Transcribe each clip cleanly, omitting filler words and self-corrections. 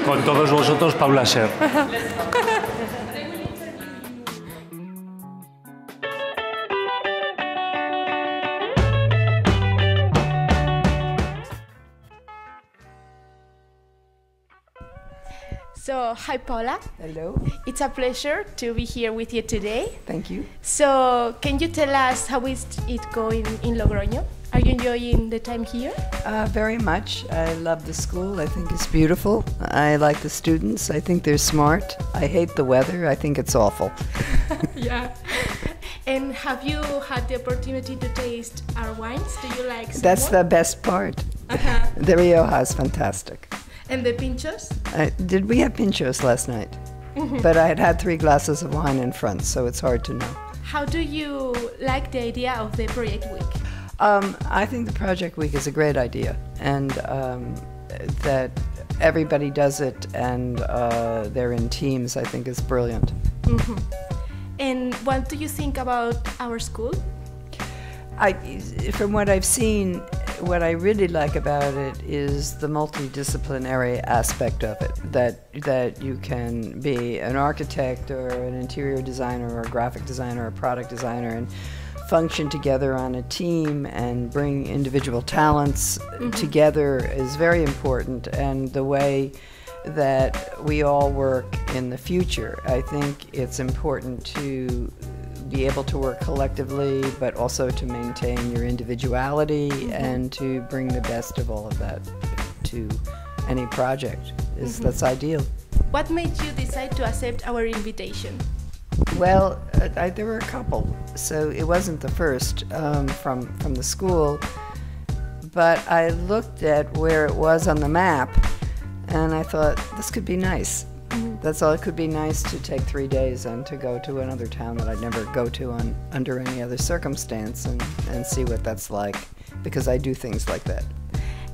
Con todos vosotros, Paula Scher. So, hi Paula. Hello. It's a pleasure to be here with you today. Thank you. So, can you tell us how is it going in Logroño? Are you enjoying the time here? Very much. I love the school. I think it's beautiful. I like the students. I think they're smart. I hate the weather. I think it's awful. Yeah. And have you had the opportunity to taste our wines? Do you like some That's more? the best part. The Rioja is fantastic. And the pinchos? Did we have pinchos last night? But I had 3 glasses of wine in front, so it's hard to know. How do you like the idea of the project week? I think the project week is a great idea, and that everybody does it and they're in teams, I think is brilliant. And what do you think about our school? From what I've seen, what I really like about it is the multidisciplinary aspect of it, that you can be an architect or an interior designer or a graphic designer or a product designer and function together on a team and bring individual talents together is very important, and the way that we all work in the future. I think it's important to be able to work collectively, but also to maintain your individuality and to bring the best of all of that to any project. That's ideal. What made you decide to accept our invitation? Well, there were a couple, so it wasn't the first from the school, but I looked at where it was on the map and I thought this could be nice. That's all. It could be nice to take 3 days and to go to another town that I'd never go to under any other circumstance and see what that's like, because I do things like that.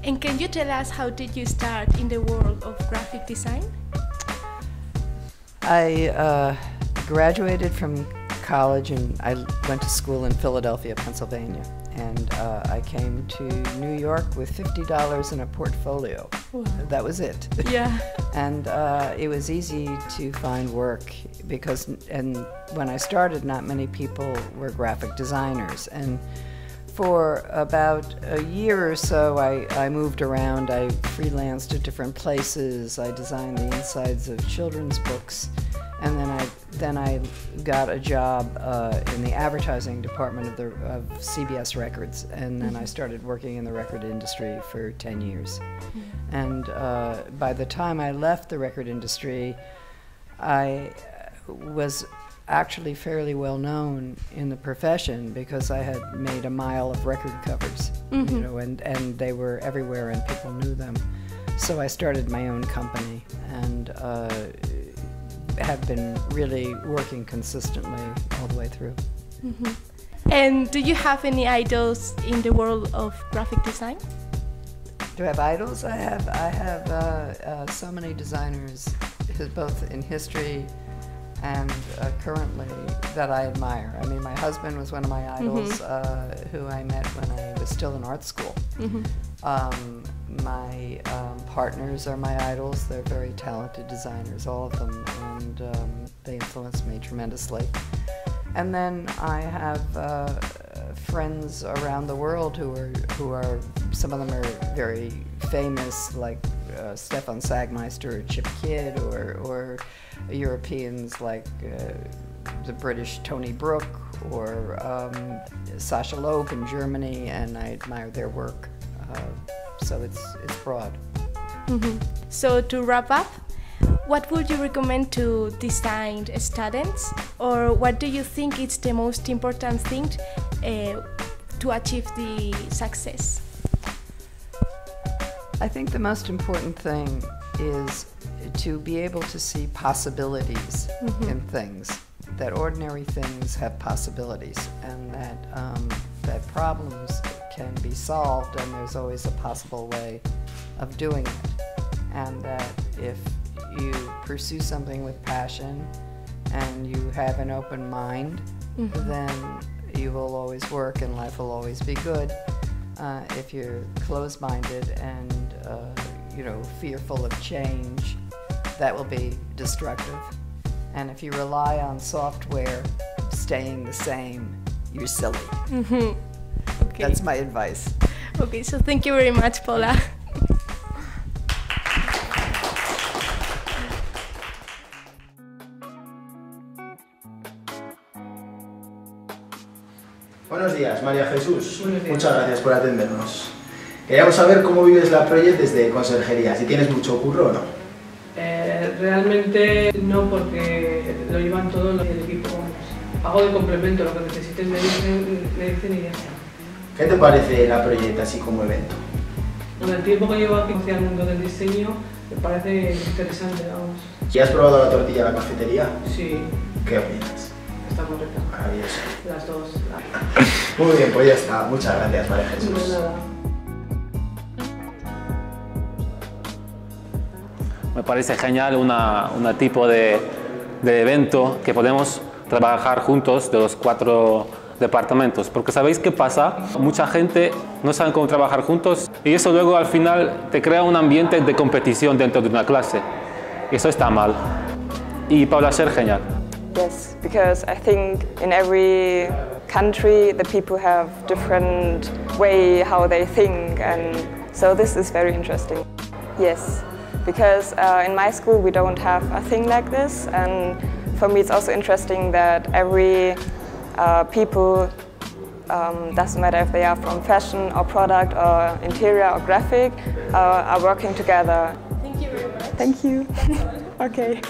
And can you tell us how did you start in the world of graphic design? I graduated from college and I went to school in Philadelphia, Pennsylvania. And I came to New York with $50 in a portfolio. Wow. That was it. Yeah. And it was easy to find work because, and when I started, not many people were graphic designers. And for about a year or so, I moved around. I freelanced at different places. I designed the insides of children's books. And then I got a job in the advertising department of CBS Records, and then I started working in the record industry for 10 years. And by the time I left the record industry, I was actually fairly well known in the profession because I had made a mile of record covers, you know, and they were everywhere and people knew them. So I started my own company and have been really working consistently all the way through. And do you have any idols in the world of graphic design? Do I have idols? I have so many designers, both in history and currently, that I admire. I mean, my husband was one of my idols, who I met when I was still in art school. My partners are my idols. They're very talented designers, all of them, and they influenced me tremendously. And then I have friends around the world who are some of them are very famous, like Stefan Sagmeister or Chip Kidd, or Europeans like the British Tony Brooke or Sasha Loeb in Germany, and I admire their work. So it's broad. So to wrap up, what would you recommend to design students, or what do you think is the most important thing to achieve the success? I think the most important thing is to be able to see possibilities in things, that ordinary things have possibilities, and that problems can be solved, and there's always a possible way of doing it. And that if you pursue something with passion and you have an open mind, then you will always work and life will always be good. If you're closed-minded and fearful of change, that will be destructive. And if you rely on software staying the same, you're silly. Okay. That's my advice. Okay, so thank you very much, Paula. Buenos días, María Jesús. Muchas gracias por atendernos. Queríamos saber cómo vives la Project desde conserjería, si tienes mucho curro o no. Realmente no, porque lo llevan todos los del equipo. Hago de complemento, lo que necesiten me dicen y ya está. ¿Qué te parece la Project así como evento? Con el tiempo que llevo aquí hacia el mundo del diseño, me parece interesante, vamos. ¿Y has probado la tortilla de la cafetería? Sí. ¿Qué opinas? Está correcta. Maravilloso. Las dos. Muy bien, pues ya está. Muchas gracias, María Jesús. De nada. Me parece genial un tipo de evento que podemos trabajar juntos de los 4 departamentos, porque ¿sabéis qué pasa? Mucha gente no sabe cómo trabajar juntos y eso luego al final te crea un ambiente de competición dentro de una clase. Eso está mal. Y Paula Scher, genial. Yes, because I think in every country the people have different way how they think, and so this is very interesting. Yes, because in my school we don't have a thing like this, and for me it's also interesting that every people, doesn't matter if they are from fashion or product or interior or graphic, are working together. Thank you very much. Thank you. Okay.